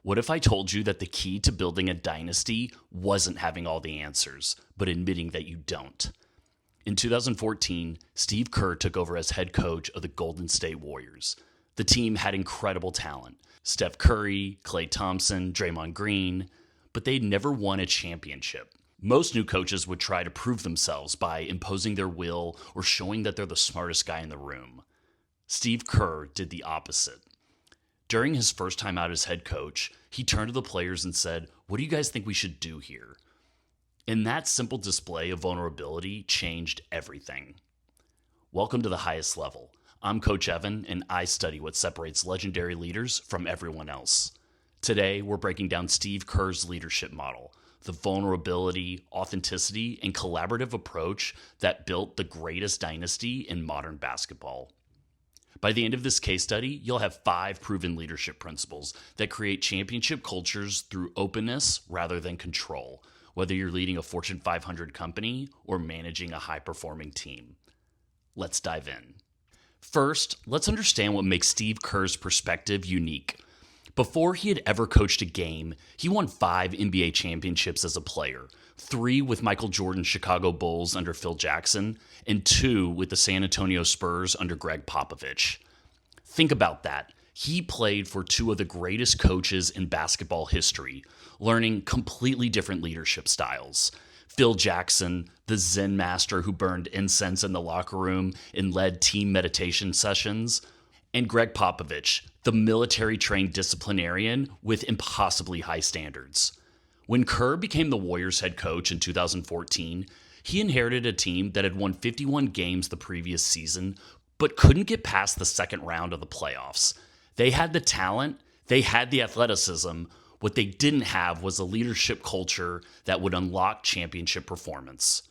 What if I told you that the key to building a dynasty wasn't having all the answers, but admitting that you don't? In 2014, Steve Kerr took over as head coach of the Golden State Warriors. The team had incredible talent: Steph Curry, Klay Thompson, Draymond Green, but they'd never won a championship. Most new coaches would try to prove themselves by imposing their will or showing that they're the smartest guy in the room. Steve Kerr did the opposite. During his first time out as head coach, he turned to the players and said, "What do you guys think we should do here?" And that simple display of vulnerability changed everything. Welcome to the highest level. I'm Coach Evan, and I study what separates legendary leaders from everyone else. Today, we're breaking down Steve Kerr's leadership model, the vulnerability, authenticity, and collaborative approach that built the greatest dynasty in modern basketball. By the end of this case study, you'll have 5 proven leadership principles that create championship cultures through openness rather than control, whether you're leading a Fortune 500 company or managing a high-performing team. Let's dive in. First, let's understand what makes Steve Kerr's perspective unique. Before he had ever coached a game, he won 5 NBA championships as a player, 3 with Michael Jordan's Chicago Bulls under Phil Jackson, and 2 with the San Antonio Spurs under Greg Popovich. Think about that. He played for 2 of the greatest coaches in basketball history, learning completely different leadership styles. Phil Jackson, the Zen master who burned incense in the locker room and led team meditation sessions, and Greg Popovich, the military-trained disciplinarian with impossibly high standards. When Kerr became the Warriors head coach in 2014, he inherited a team that had won 51 games the previous season, but couldn't get past the second round of the playoffs. They had the talent, they had the athleticism. What they didn't have was a leadership culture that would unlock championship performance.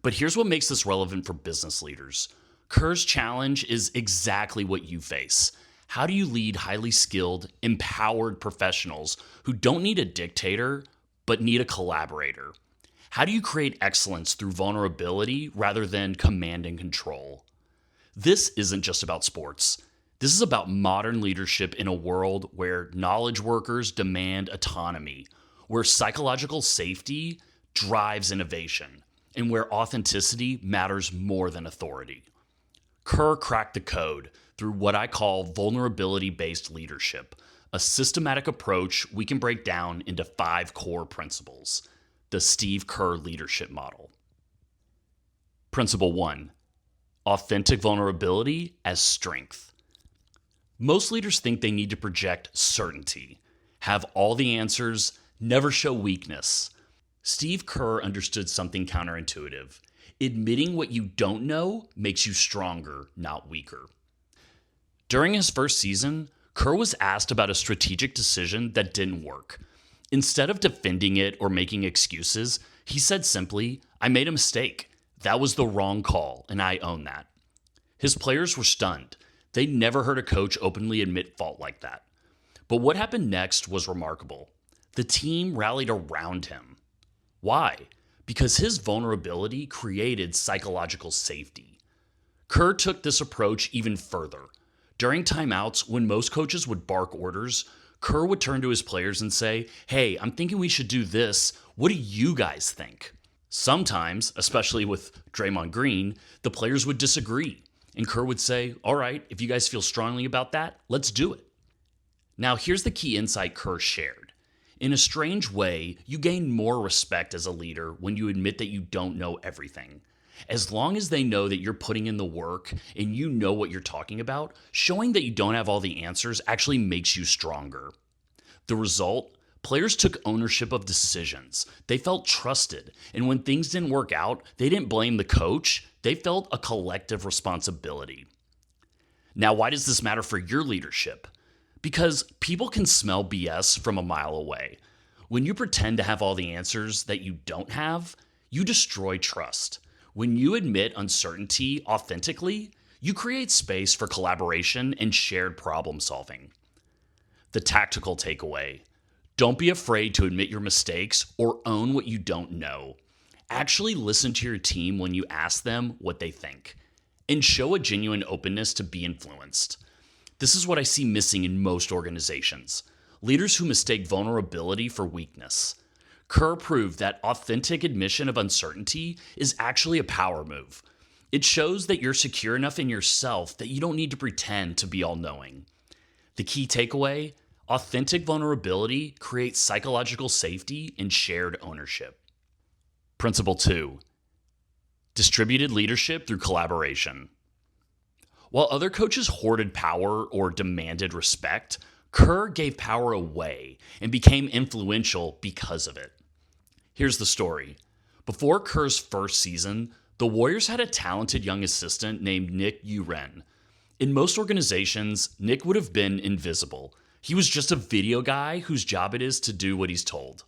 But here's what makes this relevant for business leaders. Kerr's challenge is exactly what you face. How do you lead highly skilled, empowered professionals who don't need a dictator, but need a collaborator? How do you create excellence through vulnerability rather than command and control? This isn't just about sports. This is about modern leadership in a world where knowledge workers demand autonomy, where psychological safety drives innovation, and where authenticity matters more than authority. Kerr cracked the code through what I call vulnerability-based leadership, a systematic approach we can break down into 5 core principles. The Steve Kerr leadership model. Principle 1: authentic vulnerability as strength. Most leaders think they need to project certainty, have all the answers, never show weakness. Steve Kerr understood something counterintuitive. Admitting what you don't know makes you stronger, not weaker. During his first season, Kerr was asked about a strategic decision that didn't work. Instead of defending it or making excuses, he said simply, "I made a mistake. That was the wrong call, and I own that." His players were stunned. They'd never heard a coach openly admit fault like that. But what happened next was remarkable. The team rallied around him. Why? Because his vulnerability created psychological safety. Kerr took this approach even further. During timeouts, when most coaches would bark orders, Kerr would turn to his players and say, "Hey, I'm thinking we should do this. What do you guys think?" Sometimes, especially with Draymond Green, the players would disagree, and Kerr would say, "All right, if you guys feel strongly about that, let's do it." Now, here's the key insight Kerr shared. In a strange way, you gain more respect as a leader when you admit that you don't know everything. As long as they know that you're putting in the work and you know what you're talking about, showing that you don't have all the answers actually makes you stronger. The result? Players took ownership of decisions. They felt trusted, and when things didn't work out, they didn't blame the coach. They felt a collective responsibility. Now, why does this matter for your leadership? Because people can smell BS from a mile away. When you pretend to have all the answers that you don't have, you destroy trust. When you admit uncertainty authentically, you create space for collaboration and shared problem solving. The tactical takeaway: don't be afraid to admit your mistakes or own what you don't know. Actually listen to your team when you ask them what they think, and show a genuine openness to be influenced. This is what I see missing in most organizations. leaders who mistake vulnerability for weakness. Kerr proved that authentic admission of uncertainty is actually a power move. It shows that you're secure enough in yourself that you don't need to pretend to be all-knowing. The key takeaway: authentic vulnerability creates psychological safety and shared ownership. Principle 2. Distributed leadership through collaboration. While other coaches hoarded power or demanded respect, Kerr gave power away and became influential because of it. Here's the story. Before Kerr's first season, the Warriors had a talented young assistant named Nick Uren. In most organizations, Nick would have been invisible. He was just a video guy whose job it is to do what he's told.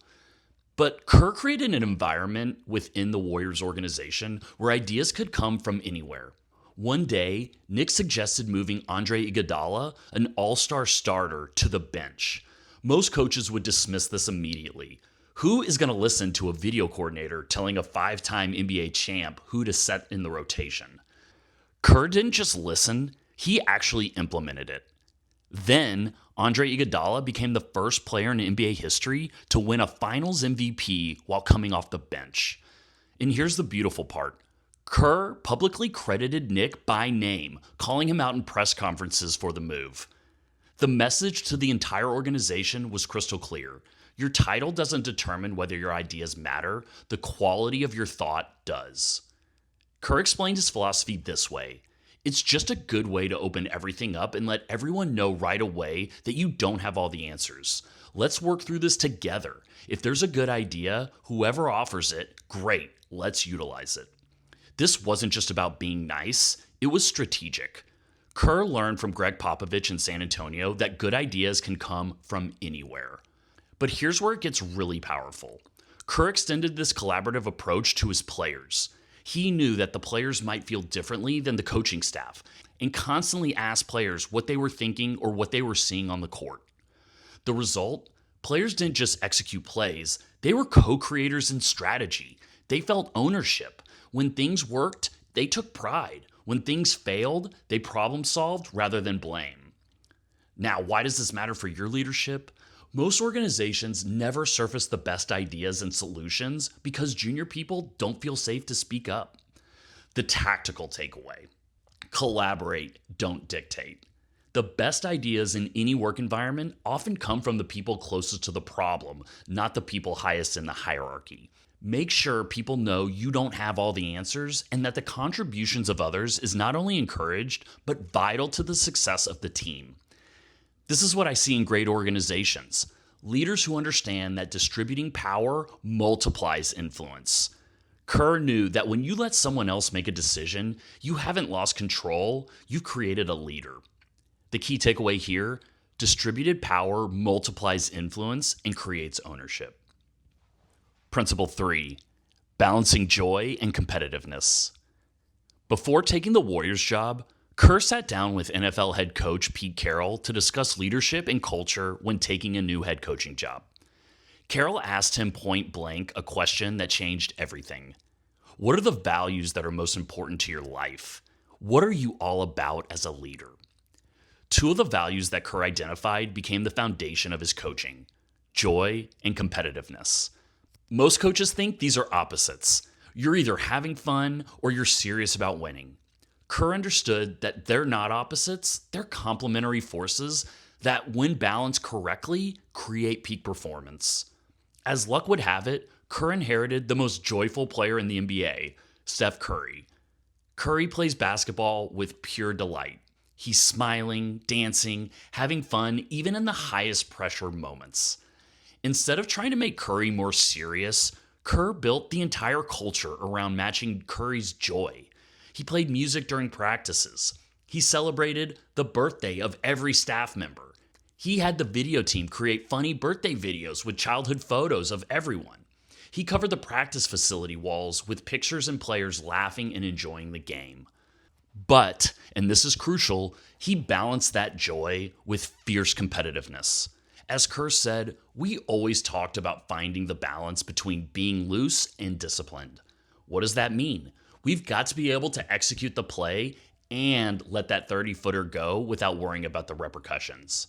But Kerr created an environment within the Warriors organization where ideas could come from anywhere. One day, Nick suggested moving Andre Iguodala, an all-star starter, to the bench. Most coaches would dismiss this immediately. Who is going to listen to a video coordinator telling a 5-time NBA champ who to set in the rotation? Kerr didn't just listen, he actually implemented it. Then, Andre Iguodala became the first player in NBA history to win a Finals MVP while coming off the bench. And here's the beautiful part. Kerr publicly credited Nick by name, calling him out in press conferences for the move. The message to the entire organization was crystal clear. Your title doesn't determine whether your ideas matter, the quality of your thought does. Kerr explained his philosophy this way: it's just a good way to open everything up and let everyone know right away that you don't have all the answers. Let's work through this together. If there's a good idea, whoever offers it, great, let's utilize it. This wasn't just about being nice, it was strategic. Kerr learned from Greg Popovich in San Antonio that good ideas can come from anywhere. But here's where it gets really powerful. Kerr extended this collaborative approach to his players. He knew that the players might feel differently than the coaching staff and constantly asked players what they were thinking or what they were seeing on the court. The result? Players didn't just execute plays, they were co-creators in strategy. They felt ownership. When things worked, they took pride. When things failed, they problem solved rather than blame. Now, why does this matter for your leadership? Most organizations never surface the best ideas and solutions because junior people don't feel safe to speak up. The tactical takeaway: collaborate, don't dictate. The best ideas in any work environment often come from the people closest to the problem, not the people highest in the hierarchy. Make sure people know you don't have all the answers and that the contributions of others is not only encouraged, but vital to the success of the team. This is what I see in great organizations. Leaders who understand that distributing power multiplies influence. Kerr knew that when you let someone else make a decision, you haven't lost control, you've created a leader. The key takeaway here: distributed power multiplies influence and creates ownership. Principle 3. Balancing joy and competitiveness. Before taking the Warriors job, Kerr sat down with NFL head coach Pete Carroll to discuss leadership and culture when taking a new head coaching job. Carroll asked him point blank a question that changed everything. What are the values that are most important to your life? What are you all about as a leader? Two of the values that Kerr identified became the foundation of his coaching: joy and competitiveness. Most coaches think these are opposites. You're either having fun or you're serious about winning. Kerr understood that they're not opposites, they're complementary forces that, when balanced correctly, create peak performance. As luck would have it, Kerr inherited the most joyful player in the NBA, Steph Curry. Curry plays basketball with pure delight. He's smiling, dancing, having fun, even in the highest pressure moments. Instead of trying to make Curry more serious, Kerr built the entire culture around matching Curry's joy. He played music during practices. He celebrated the birthday of every staff member. He had the video team create funny birthday videos with childhood photos of everyone. He covered the practice facility walls with pictures and players laughing and enjoying the game. But, and this is crucial, he balanced that joy with fierce competitiveness. As Kerr said, we always talked about finding the balance between being loose and disciplined. What does that mean? We've got to be able to execute the play and let that 30-footer go without worrying about the repercussions.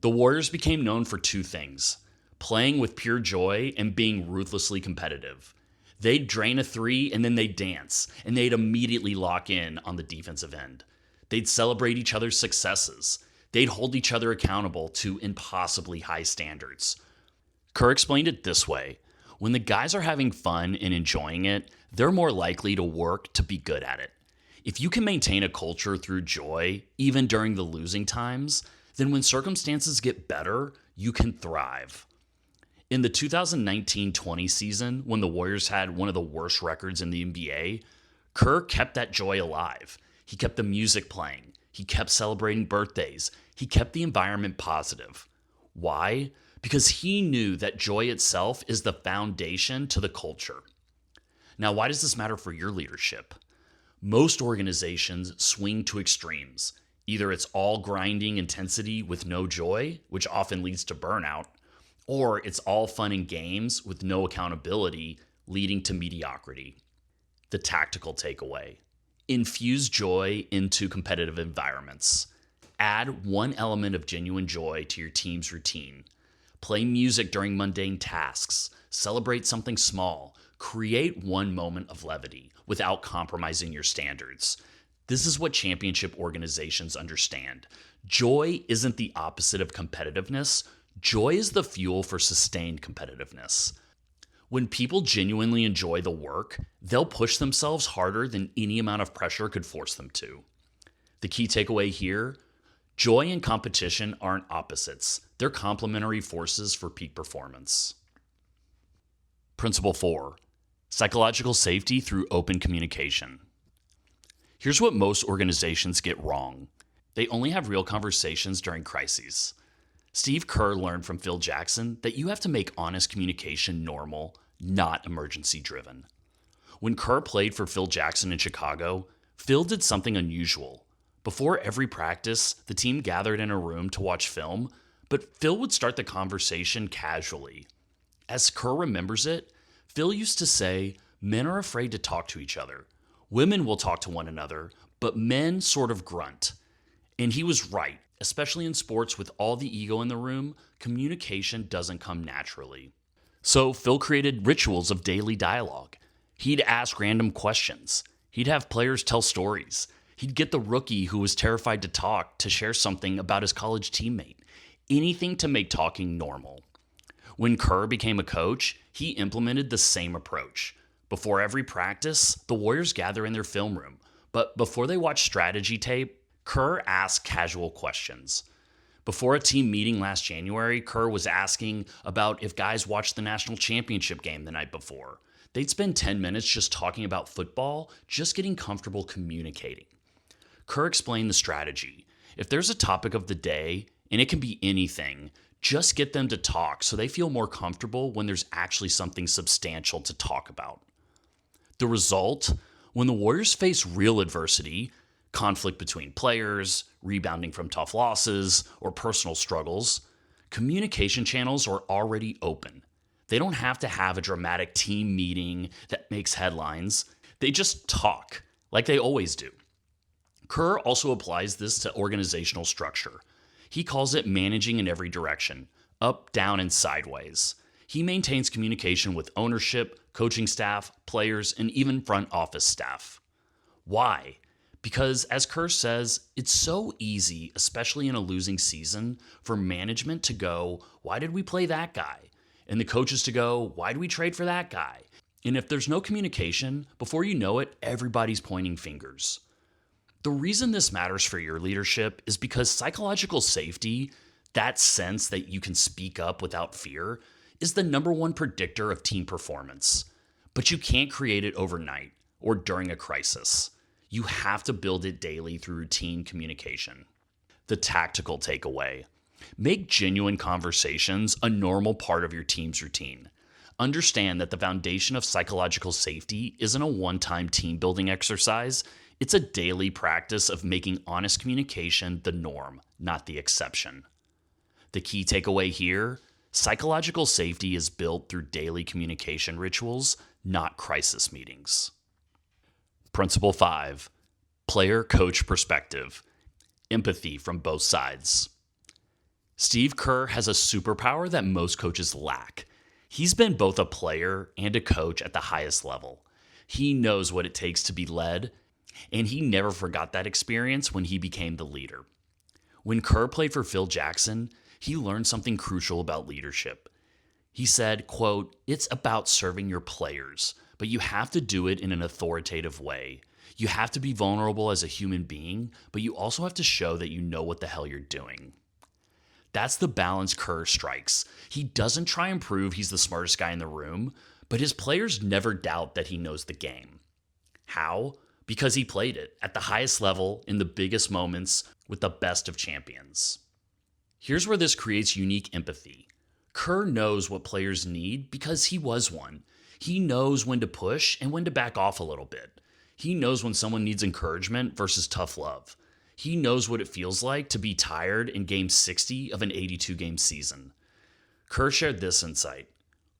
The Warriors became known for two things: playing with pure joy and being ruthlessly competitive. They'd drain a three and then they'd dance, and they'd immediately lock in on the defensive end. They'd celebrate each other's successes. They'd hold each other accountable to impossibly high standards. Kerr explained it this way: when the guys are having fun and enjoying it, they're more likely to work to be good at it. If you can maintain a culture through joy, even during the losing times, then when circumstances get better, you can thrive. In the 2019-20 season, when the Warriors had one of the worst records in the NBA, Kerr kept that joy alive. He kept the music playing. He kept celebrating birthdays. He kept the environment positive. Why? Because he knew that joy itself is the foundation to the culture. Now, why does this matter for your leadership? Most organizations swing to extremes. Either it's all grinding intensity with no joy, which often leads to burnout, or it's all fun and games with no accountability, leading to mediocrity. The tactical takeaway: infuse joy into competitive environments. Add one element of genuine joy to your team's routine. Play music during mundane tasks. Celebrate something small. Create one moment of levity without compromising your standards. This is what championship organizations understand. Joy isn't the opposite of competitiveness. Joy is the fuel for sustained competitiveness. When people genuinely enjoy the work, they'll push themselves harder than any amount of pressure could force them to. The key takeaway here: joy and competition aren't opposites. They're complementary forces for peak performance. Principle 4: psychological safety through open communication. Here's what most organizations get wrong: they only have real conversations during crises. Steve Kerr learned from Phil Jackson that you have to make honest communication normal, not emergency driven. When Kerr played for Phil Jackson in Chicago, Phil did something unusual. Before every practice, the team gathered in a room to watch film, but Phil would start the conversation casually. As Kerr remembers it, Phil used to say, "Men are afraid to talk to each other. Women will talk to one another, but men sort of grunt." And he was right. Especially in sports with all the ego in the room, communication doesn't come naturally. So Phil created rituals of daily dialogue. He'd ask random questions. He'd have players tell stories. He'd get the rookie who was terrified to talk to share something about his college teammate. Anything to make talking normal. When Kerr became a coach, he implemented the same approach. Before every practice, the Warriors gather in their film room. But before they watch strategy tape, Kerr asked casual questions. Before a team meeting last January, Kerr was asking about if guys watched the national championship game the night before. They'd spend 10 minutes just talking about football, just getting comfortable communicating. Kerr explained the strategy. If there's a topic of the day, and it can be anything, just get them to talk so they feel more comfortable when there's actually something substantial to talk about. The result? When the Warriors face real adversity, conflict between players, rebounding from tough losses, or personal struggles, communication channels are already open. They don't have to have a dramatic team meeting that makes headlines. They just talk, like they always do. Kerr also applies this to organizational structure. He calls it managing in every direction, up, down, and sideways. He maintains communication with ownership, coaching staff, players, and even front office staff. Why? Because, as Kerr says, it's so easy, especially in a losing season, for management to go, "Why did we play that guy?" And the coaches to go, "Why did we trade for that guy?" And if there's no communication, before you know it, everybody's pointing fingers. The reason this matters for your leadership is because psychological safety, that sense that you can speak up without fear, is the number one predictor of team performance. But you can't create it overnight or during a crisis. You have to build it daily through routine communication. The tactical takeaway: make genuine conversations a normal part of your team's routine. Understand that the foundation of psychological safety isn't a one-time team building exercise. It's a daily practice of making honest communication the norm, not the exception. The key takeaway here: psychological safety is built through daily communication rituals, not crisis meetings. Principle 5: player-coach perspective. Empathy from both sides. Steve Kerr has a superpower that most coaches lack. He's been both a player and a coach at the highest level. He knows what it takes to be led, and he never forgot that experience when he became the leader. When Kerr played for Phil Jackson, he learned something crucial about leadership. He said, quote, "It's about serving your players, but you have to do it in an authoritative way. You have to be vulnerable as a human being, but you also have to show that you know what the hell you're doing." That's the balance Kerr strikes. He doesn't try and prove he's the smartest guy in the room, but his players never doubt that he knows the game. How? Because he played it at the highest level in the biggest moments with the best of champions. Here's where this creates unique empathy. Kerr knows what players need because he was one. He knows when to push and when to back off a little bit. He knows when someone needs encouragement versus tough love. He knows what it feels like to be tired in game 60 of an 82-game season. Kerr shared this insight.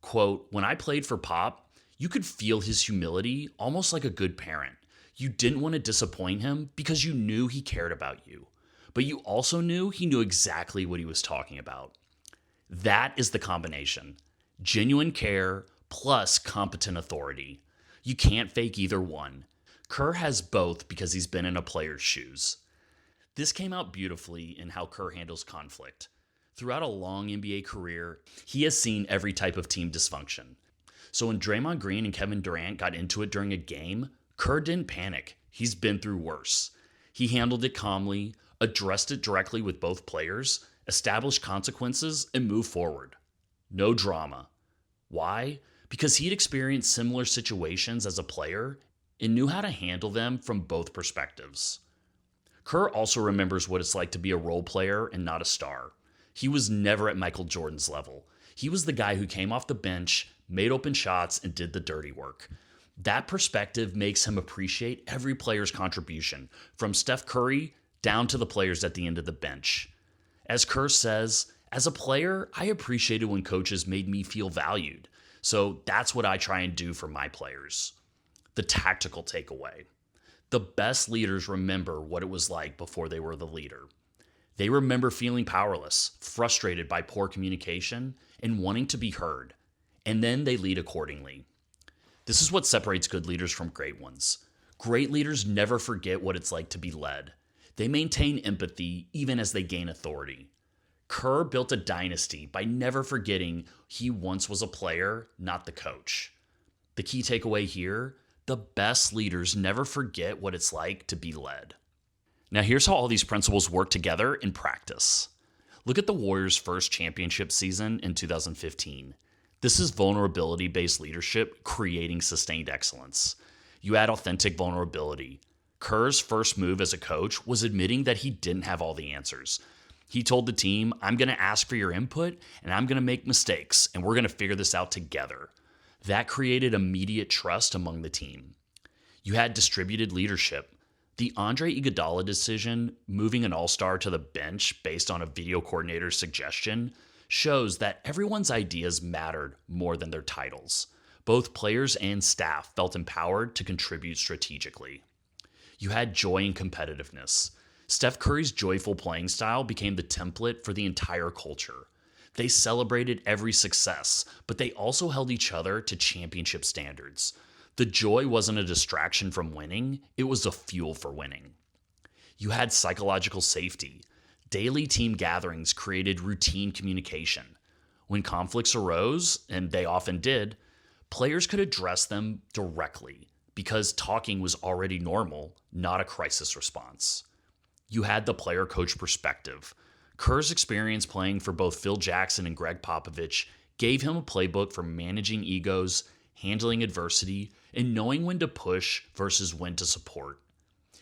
Quote, "When I played for Pop, you could feel his humility almost like a good parent. You didn't want to disappoint him because you knew he cared about you. But you also knew he knew exactly what he was talking about." That is the combination. Genuine care plus competent authority. You can't fake either one. Kerr has both because he's been in a player's shoes. This came out beautifully in how Kerr handles conflict. Throughout a long NBA career, he has seen every type of team dysfunction. So when Draymond Green and Kevin Durant got into it during a game, Kerr didn't panic. He's been through worse. He handled it calmly, addressed it directly with both players, established consequences, and moved forward. No drama. Why? Because he'd experienced similar situations as a player and knew how to handle them from both perspectives. Kerr also remembers what it's like to be a role player and not a star. He was never at Michael Jordan's level. He was the guy who came off the bench, made open shots, and did the dirty work. That perspective makes him appreciate every player's contribution, from Steph Curry down to the players at the end of the bench. As Kerr says, "As a player, I appreciated when coaches made me feel valued. So that's what I try and do for my players." The tactical takeaway. The best leaders remember what it was like before they were the leader. They remember feeling powerless, frustrated by poor communication, and wanting to be heard. And then they lead accordingly. This is what separates good leaders from great ones. Great leaders never forget what it's like to be led. They maintain empathy even as they gain authority. Kerr built a dynasty by never forgetting he once was a player, not the coach. The key takeaway here: the best leaders never forget what it's like to be led. Now here's how all these principles work together in practice. Look at the Warriors' first championship season in 2015. This is vulnerability-based leadership creating sustained excellence. You add authentic vulnerability. Kerr's first move as a coach was admitting that he didn't have all the answers. He told the team, "I'm going to ask for your input, and I'm going to make mistakes, and we're going to figure this out together." That created immediate trust among the team. You had distributed leadership. The Andre Iguodala decision, moving an all-star to the bench based on a video coordinator's suggestion, shows that everyone's ideas mattered more than their titles. Both players and staff felt empowered to contribute strategically. You had joy and competitiveness. Steph Curry's joyful playing style became the template for the entire culture. They celebrated every success, but they also held each other to championship standards. The joy wasn't a distraction from winning, it was a fuel for winning. You had psychological safety. Daily team gatherings created routine communication. When conflicts arose, and they often did, players could address them directly because talking was already normal, not a crisis response. You had the player-coach perspective. Kerr's experience playing for both Phil Jackson and Greg Popovich gave him a playbook for managing egos, handling adversity, and knowing when to push versus when to support.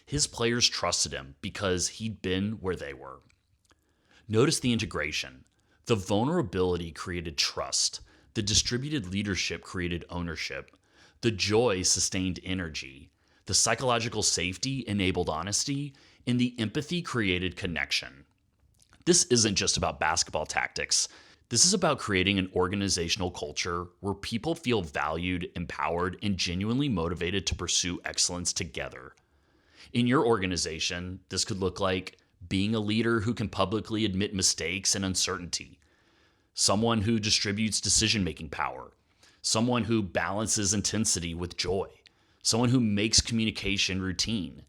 His players trusted him because he'd been where they were. Notice the integration. The vulnerability created trust. The distributed leadership created ownership. The joy sustained energy. The psychological safety enabled honesty, and the empathy created connection. This isn't just about basketball tactics. This is about creating an organizational culture where people feel valued, empowered, and genuinely motivated to pursue excellence together. In your organization, this could look like being a leader who can publicly admit mistakes and uncertainty, someone who distributes decision-making power, someone who balances intensity with joy, someone who makes communication routine,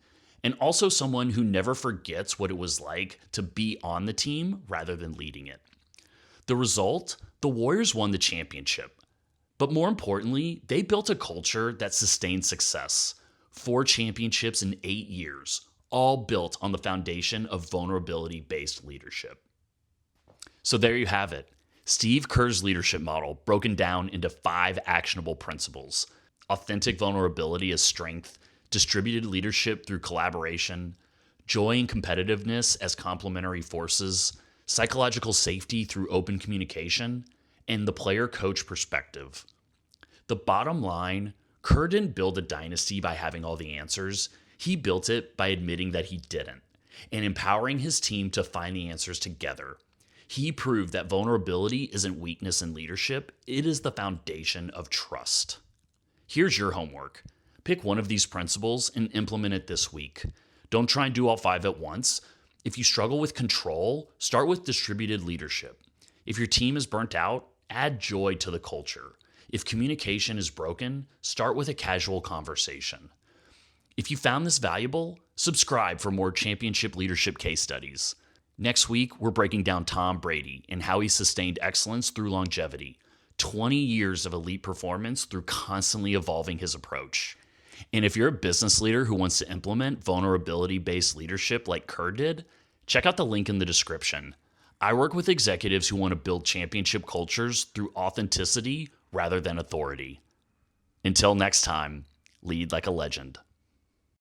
and also someone who never forgets what it was like to be on the team rather than leading it. The result? The Warriors won the championship. But more importantly, they built a culture that sustained success. 4 championships in 8 years, all built on the foundation of vulnerability-based leadership. So there you have it. Steve Kerr's leadership model broken down into 5 actionable principles. Authentic vulnerability as strength, distributed leadership through collaboration, joy and competitiveness as complementary forces, psychological safety through open communication, and the player-coach perspective. The bottom line, Kerr didn't build a dynasty by having all the answers. He built it by admitting that he didn't, and empowering his team to find the answers together. He proved that vulnerability isn't weakness in leadership, it is the foundation of trust. Here's your homework. Pick one of these principles and implement it this week. Don't try and do all 5 at once. If you struggle with control, start with distributed leadership. If your team is burnt out, add joy to the culture. If communication is broken, start with a casual conversation. If you found this valuable, subscribe for more championship leadership case studies. Next week, we're breaking down Tom Brady and how he sustained excellence through longevity. 20 years of elite performance through constantly evolving his approach. And if you're a business leader who wants to implement vulnerability-based leadership like Kerr did, check out the link in the description. I work with executives who want to build championship cultures through authenticity rather than authority. Until next time, lead like a legend.